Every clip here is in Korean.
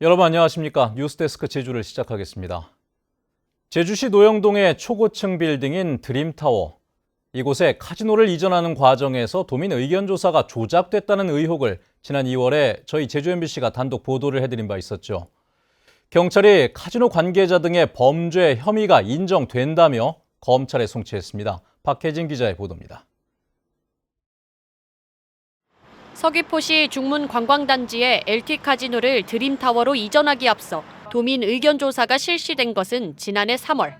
여러분 안녕하십니까? 뉴스데스크 제주를 시작하겠습니다. 제주시 노영동의 초고층 빌딩인 드림타워. 이곳에 카지노를 이전하는 과정에서 도민 의견조사가 조작됐다는 의혹을 지난 2월에 저희 제주 MBC가 단독 보도를 해드린 바 있었죠. 경찰이 카지노 관계자 등의 범죄 혐의가 인정된다며 검찰에 송치했습니다. 박혜진 기자의 보도입니다. 서귀포시 중문 관광단지에 LT 카지노를 드림타워로 이전하기 앞서 도민 의견 조사가 실시된 것은 지난해 3월.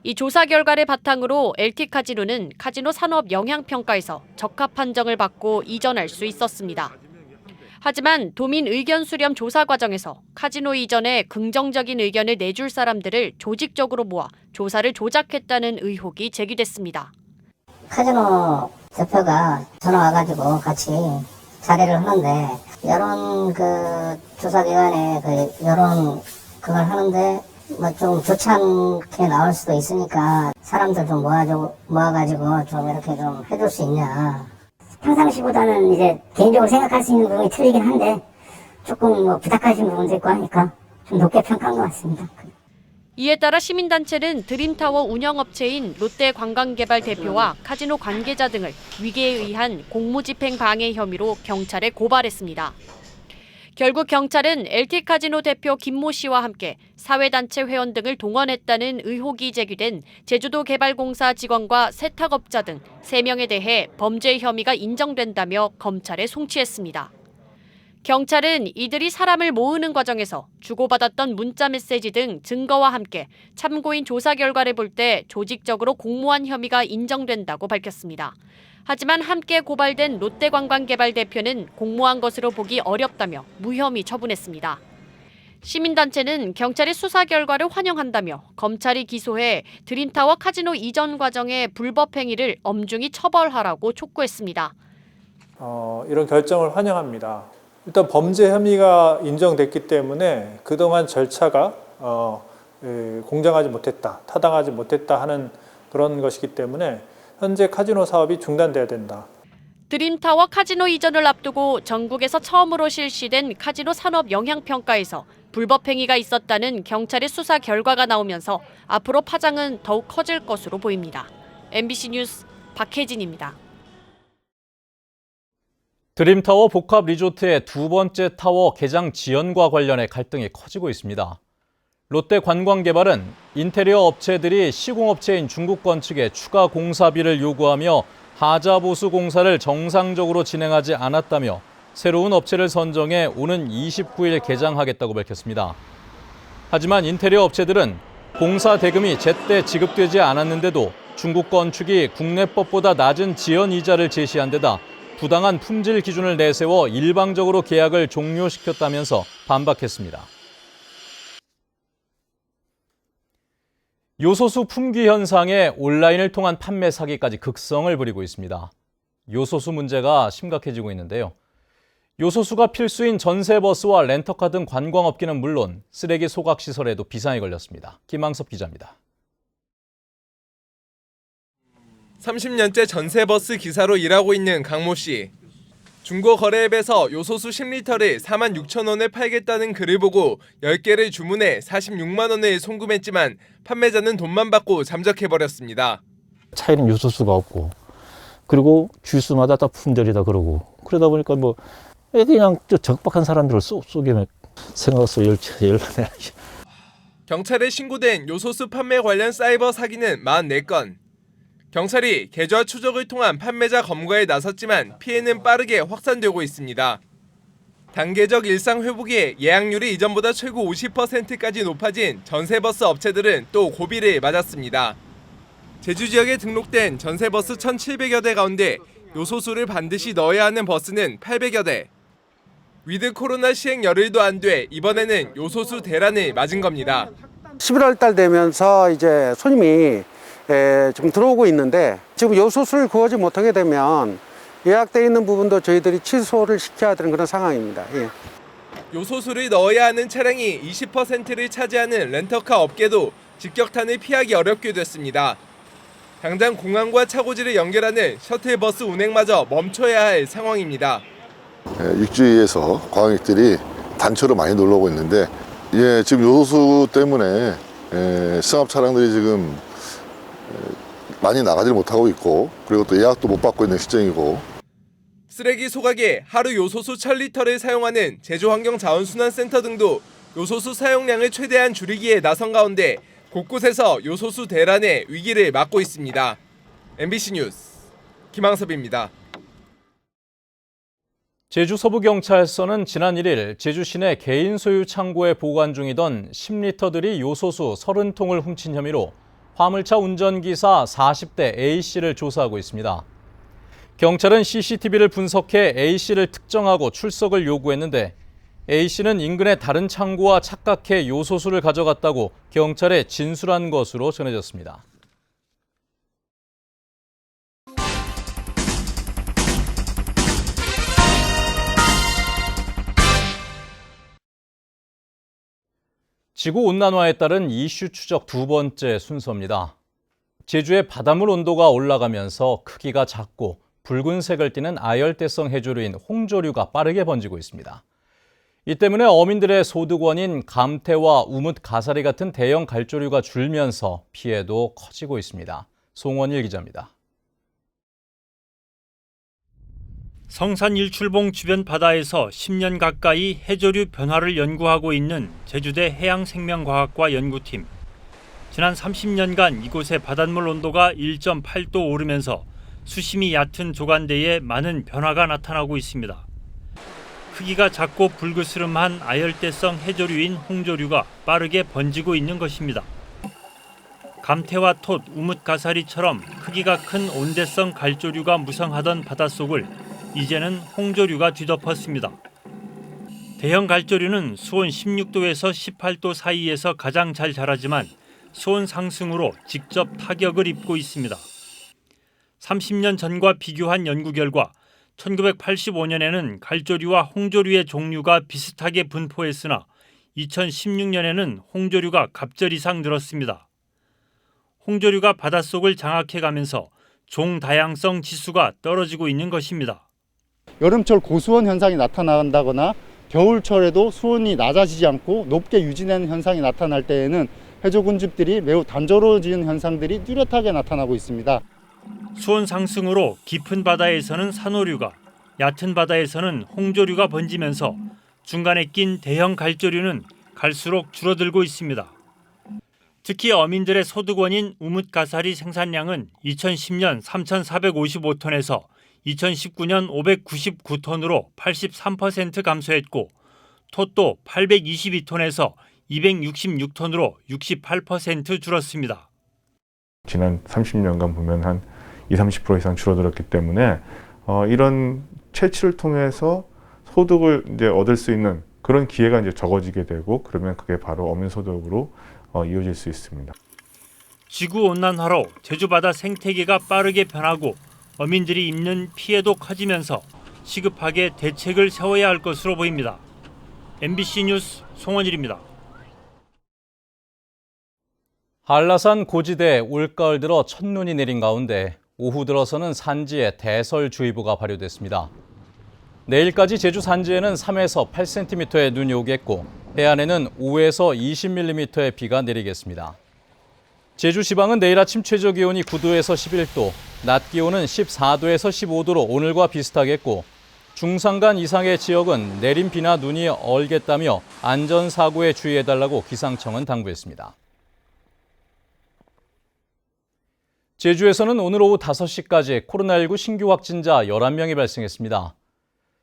이 조사 결과를 바탕으로 LT 카지노는 카지노 산업 영향평가에서 적합 판정을 받고 이전할 수 있었습니다. 하지만 도민 의견 수렴 조사 과정에서 카지노 이전에 긍정적인 의견을 내줄 사람들을 조직적으로 모아 조사를 조작했다는 의혹이 제기됐습니다. 카지노 대표가 전화 와가지고 같이 자리를 하는데 여론 조사기관에 여론 그걸 하는데 뭐 좀 좋지 않게 나올 수도 있으니까 사람들 좀 모아가지고 좀 이렇게 좀 해줄 수 있냐. 평상시보다는 이제 개인적으로 생각할 수 있는 부분이 틀리긴 한데 조금 뭐 부탁하시는 부분도 있고 하니까 좀 높게 평가한 것 같습니다. 이에 따라 시민단체는 드림타워 운영업체인 롯데관광개발 대표와 카지노 관계자 등을 위계에 의한 공무집행 방해 혐의로 경찰에 고발했습니다. 결국 경찰은 LT 카지노 대표 김모 씨와 함께 사회단체 회원 등을 동원했다는 의혹이 제기된 제주도개발공사 직원과 세탁업자 등 3명에 대해 범죄 혐의가 인정된다며 검찰에 송치했습니다. 경찰은 이들이 사람을 모으는 과정에서 주고받았던 문자메시지 등 증거와 함께 참고인 조사 결과를 볼 때 조직적으로 공모한 혐의가 인정된다고 밝혔습니다. 하지만 함께 고발된 롯데관광개발 대표는 공모한 것으로 보기 어렵다며 무혐의 처분했습니다. 시민단체는 경찰의 수사 결과를 환영한다며 검찰이 기소해 드림타워 카지노 이전 과정의 불법 행위를 엄중히 처벌하라고 촉구했습니다. 이런 결정을 환영합니다. 일단 범죄 혐의가 인정됐기 때문에 그동안 절차가 공정하지 못했다, 타당하지 못했다 하는 그런 것이기 때문에 현재 카지노 사업이 중단돼야 된다. 드림타워 카지노 이전을 앞두고 전국에서 처음으로 실시된 카지노 산업 영향평가에서 불법 행위가 있었다는 경찰의 수사 결과가 나오면서 앞으로 파장은 더욱 커질 것으로 보입니다. MBC 뉴스 박혜진입니다. 드림타워 복합 리조트의 두 번째 타워 개장 지연과 관련해 갈등이 커지고 있습니다. 롯데관광개발은 인테리어 업체들이 시공업체인 중국건 측에 추가 공사비를 요구하며 하자보수 공사를 정상적으로 진행하지 않았다며 새로운 업체를 선정해 오는 29일 개장하겠다고 밝혔습니다. 하지만 인테리어 업체들은 공사 대금이 제때 지급되지 않았는데도 중국건 측이 국내법보다 낮은 지연 이자를 제시한 데다 부당한 품질 기준을 내세워 일방적으로 계약을 종료시켰다면서 반박했습니다. 요소수 품귀 현상에 온라인을 통한 판매 사기까지 극성을 부리고 있습니다. 요소수 문제가 심각해지고 있는데요. 요소수가 필수인 전세버스와 렌터카 등 관광업계는 물론 쓰레기 소각시설에도 비상이 걸렸습니다. 김항섭 기자입니다. 30년째 전세버스 기사로 일하고 있는 강모 씨. 중고거래앱에서 요소수 10리터를 46,000원에 팔겠다는 글을 보고 10개를 주문해 46만 원에 송금했지만 판매자는 돈만 받고 잠적해버렸습니다. 차이는 요소수가 없고 그리고 주스마다 다 품절이다 그러고 그러다 보니까 뭐 그냥 적박한 사람들을 쏘게 생각해서 열받네. 경찰에 신고된 요소수 판매 관련 사이버 사기는 44건. 경찰이 계좌 추적을 통한 판매자 검거에 나섰지만 피해는 빠르게 확산되고 있습니다. 단계적 일상 회복에 예약률이 이전보다 최고 50%까지 높아진 전세버스 업체들은 또 고비를 맞았습니다. 제주 지역에 등록된 전세버스 1,700여 대 가운데 요소수를 반드시 넣어야 하는 버스는 800여 대. 위드 코로나 시행 열흘도 안 돼 이번에는 요소수 대란을 맞은 겁니다. 11월 달 되면서 이제 손님이 좀 들어오고 있는데 지금 요소수를 구하지 못하게 되면 예약되어 있는 부분도 저희들이 취소를 시켜야 되는 그런 상황입니다. 예. 요소수를 넣어야 하는 차량이 20%를 차지하는 렌터카 업계도 직격탄을 피하기 어렵게 됐습니다. 당장 공항과 차고지를 연결하는 셔틀버스 운행마저 멈춰야 할 상황입니다. 육지에서 관광객들이 단체로 많이 놀러 오고 있는데, 예, 지금 요소수 때문에 승합 차량들이 지금 많이 나가지 못하고 있고, 그리고 또 예약도 못 받고 있는 시점이고. 쓰레기 소각에 하루 요소수 1000리터를 사용하는 제주환경자원순환센터 등도 요소수 사용량을 최대한 줄이기에 나선 가운데 곳곳에서 요소수 대란의 위기를 맞고 있습니다. MBC 뉴스 김항섭입니다. 제주 서부경찰서는 지난 1일 제주 시내 개인 소유 창고에 보관 중이던 10리터들이 요소수 30통을 훔친 혐의로 화물차 운전기사 40대 A씨를 조사하고 있습니다. 경찰은 CCTV를 분석해 A씨를 특정하고 출석을 요구했는데 A씨는 인근의 다른 창고와 착각해 요소수를 가져갔다고 경찰에 진술한 것으로 전해졌습니다. 지구온난화에 따른 이슈 추적 두 번째 순서입니다. 제주의 바닷물 온도가 올라가면서 크기가 작고 붉은색을 띠는 아열대성 해조류인 홍조류가 빠르게 번지고 있습니다. 이 때문에 어민들의 소득원인 감태와 우뭇, 가사리 같은 대형 갈조류가 줄면서 피해도 커지고 있습니다. 송원일 기자입니다. 성산 일출봉 주변 바다에서 10년 가까이 해조류 변화를 연구하고 있는 제주대 해양생명과학과 연구팀. 지난 30년간 이곳의 바닷물 온도가 1.8도 오르면서 수심이 얕은 조간대에 많은 변화가 나타나고 있습니다. 크기가 작고 불그스름한 아열대성 해조류인 홍조류가 빠르게 번지고 있는 것입니다. 감태와 톳, 우뭇, 가사리처럼 크기가 큰 온대성 갈조류가 무성하던 바닷속을 이제는 홍조류가 뒤덮었습니다. 대형 갈조류는 수온 16도에서 18도 사이에서 가장 잘 자라지만 수온 상승으로 직접 타격을 입고 있습니다. 30년 전과 비교한 연구 결과 1985년에는 갈조류와 홍조류의 종류가 비슷하게 분포했으나 2016년에는 홍조류가 갑절 이상 늘었습니다. 홍조류가 바닷속을 장악해가면서 종 다양성 지수가 떨어지고 있는 것입니다. 여름철 고수온 현상이 나타난다거나 겨울철에도 수온이 낮아지지 않고 높게 유지되는 현상이 나타날 때에는 해조군집들이 매우 단조로워지는 현상들이 뚜렷하게 나타나고 있습니다. 수온 상승으로 깊은 바다에서는 산호류가, 얕은 바다에서는 홍조류가 번지면서 중간에 낀 대형 갈조류는 갈수록 줄어들고 있습니다. 특히 어민들의 소득원인 우뭇가사리 생산량은 2010년 3,455톤에서 2019년 599톤으로 83% 감소했고 톳도 822톤에서 266톤으로 68% 줄었습니다. 지난 30년간 보면 한 20-30% 이상 줄어들었기 때문에 이런 채취를 통해서 소득을 이제 얻을 수 있는 그런 기회가 이제 적어지게 되고 그러면 그게 바로 어민 소득으로 이어질 수 있습니다. 지구 온난화로 제주 바다 생태계가 빠르게 변하고 어민들이 입는 피해도 커지면서 시급하게 대책을 세워야 할 것으로 보입니다. MBC 뉴스 송원일입니다. 한라산 고지대에 올가을 들어 첫눈이 내린 가운데 오후 들어서는 산지에 대설주의보가 발효됐습니다. 내일까지 제주 산지에는 3에서 8cm의 눈이 오겠고 해안에는 5에서 20mm의 비가 내리겠습니다. 제주 지방은 내일 아침 최저 기온이 9도에서 11도, 낮 기온은 14도에서 15도로 오늘과 비슷하겠고 중산간 이상의 지역은 내린 비나 눈이 얼겠다며 안전사고에 주의해달라고 기상청은 당부했습니다. 제주에서는 오늘 오후 5시까지 코로나19 신규 확진자 11명이 발생했습니다.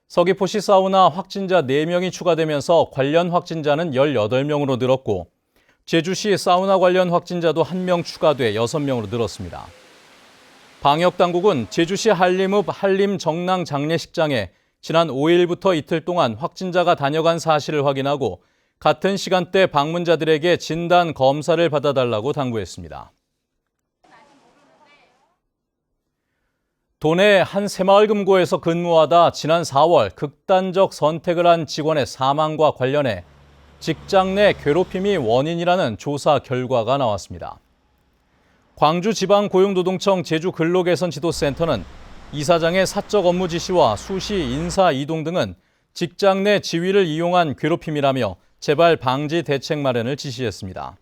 서귀포시 사우나 확진자 4명이 추가되면서 관련 확진자는 18명으로 늘었고 제주시 사우나 관련 확진자도 1명 추가돼 6명으로 늘었습니다. 방역당국은 제주시 한림읍 한림정랑 장례식장에 지난 5일부터 이틀 동안 확진자가 다녀간 사실을 확인하고 같은 시간대 방문자들에게 진단 검사를 받아달라고 당부했습니다. 도내 한 새마을 금고에서 근무하다 지난 4월 극단적 선택을 한 직원의 사망과 관련해 직장 내 괴롭힘이 원인이라는 조사 결과가 나왔습니다. 광주지방고용노동청 제주근로개선지도센터는 이사장의 사적 업무 지시와 수시 인사 이동 등은 직장 내 지위를 이용한 괴롭힘이라며 재발 방지 대책 마련을 지시했습니다.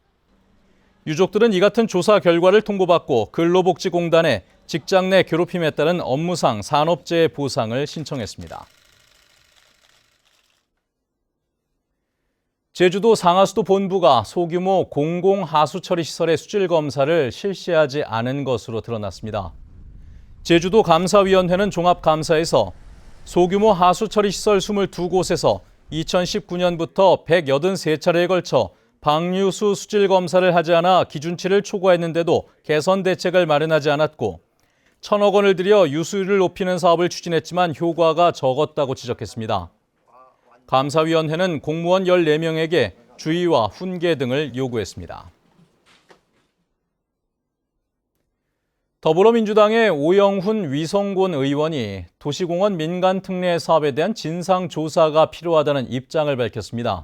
유족들은 이 같은 조사 결과를 통보받고 근로복지공단에 직장 내 괴롭힘에 따른 업무상 산업재해 보상을 신청했습니다. 제주도 상하수도 본부가 소규모 공공하수처리시설의 수질검사를 실시하지 않은 것으로 드러났습니다. 제주도 감사위원회는 종합감사에서 소규모 하수처리시설 22곳에서 2019년부터 183차례에 걸쳐 방류수 수질검사를 하지 않아 기준치를 초과했는데도 개선 대책을 마련하지 않았고 1,000억 원을 들여 유수율을 높이는 사업을 추진했지만 효과가 적었다고 지적했습니다. 감사위원회는 공무원 14명에게 주의와 훈계 등을 요구했습니다. 더불어민주당의 오영훈 위성군 의원이 도시공원 민간특례 사업에 대한 진상조사가 필요하다는 입장을 밝혔습니다.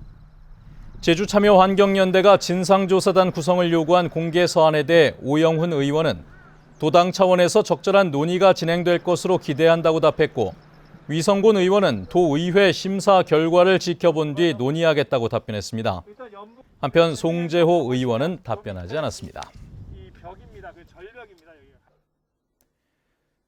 제주참여환경연대가 진상조사단 구성을 요구한 공개 서한에 대해 오영훈 의원은 도당 차원에서 적절한 논의가 진행될 것으로 기대한다고 답했고 위성군 의원은 도의회 심사 결과를 지켜본 뒤 논의하겠다고 답변했습니다. 한편 송재호 의원은 답변하지 않았습니다.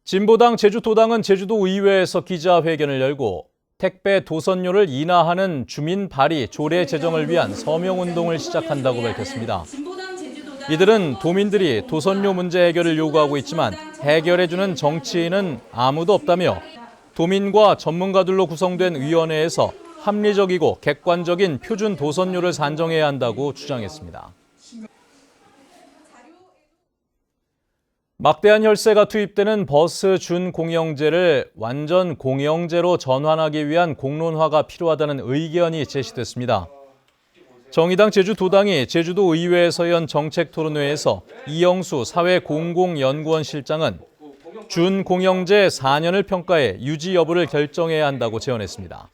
진보당 제주도당은 제주도 의회에서 기자회견을 열고 택배 도선료를 인하하는 주민 발의 조례 제정을 위한 서명운동을 시작한다고 밝혔습니다. 이들은 도민들이 도선료 문제 해결을 요구하고 있지만 해결해주는 정치인은 아무도 없다며 도민과 전문가들로 구성된 위원회에서 합리적이고 객관적인 표준 도선료를 산정해야 한다고 주장했습니다. 막대한 혈세가 투입되는 버스 준공영제를 완전 공영제로 전환하기 위한 공론화가 필요하다는 의견이 제시됐습니다. 정의당 제주도당이 제주도 의회에서 연 정책토론회에서 이영수 사회공공연구원 실장은 준공영제 4년을 평가해 유지 여부를 결정해야 한다고 제언했습니다.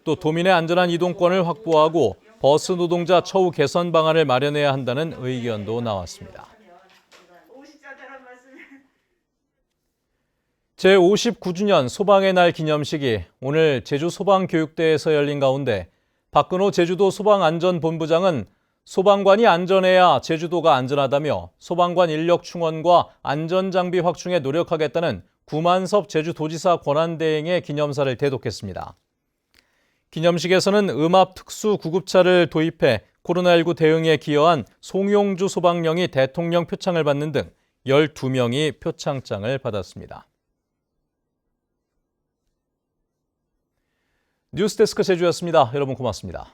또 도민의 안전한 이동권을 확보하고 버스 노동자 처우 개선 방안을 마련해야 한다는 의견도 나왔습니다. 제59주년 소방의 날 기념식이 오늘 제주 소방교육대에서 열린 가운데 박근호 제주도 소방안전본부장은 소방관이 안전해야 제주도가 안전하다며 소방관 인력 충원과 안전장비 확충에 노력하겠다는 구만섭 제주도지사 권한대행의 기념사를 대독했습니다. 기념식에서는 음압 특수 구급차를 도입해 코로나19 대응에 기여한 송용주 소방령이 대통령 표창을 받는 등 12명이 표창장을 받았습니다. 뉴스데스크 제주였습니다. 여러분 고맙습니다.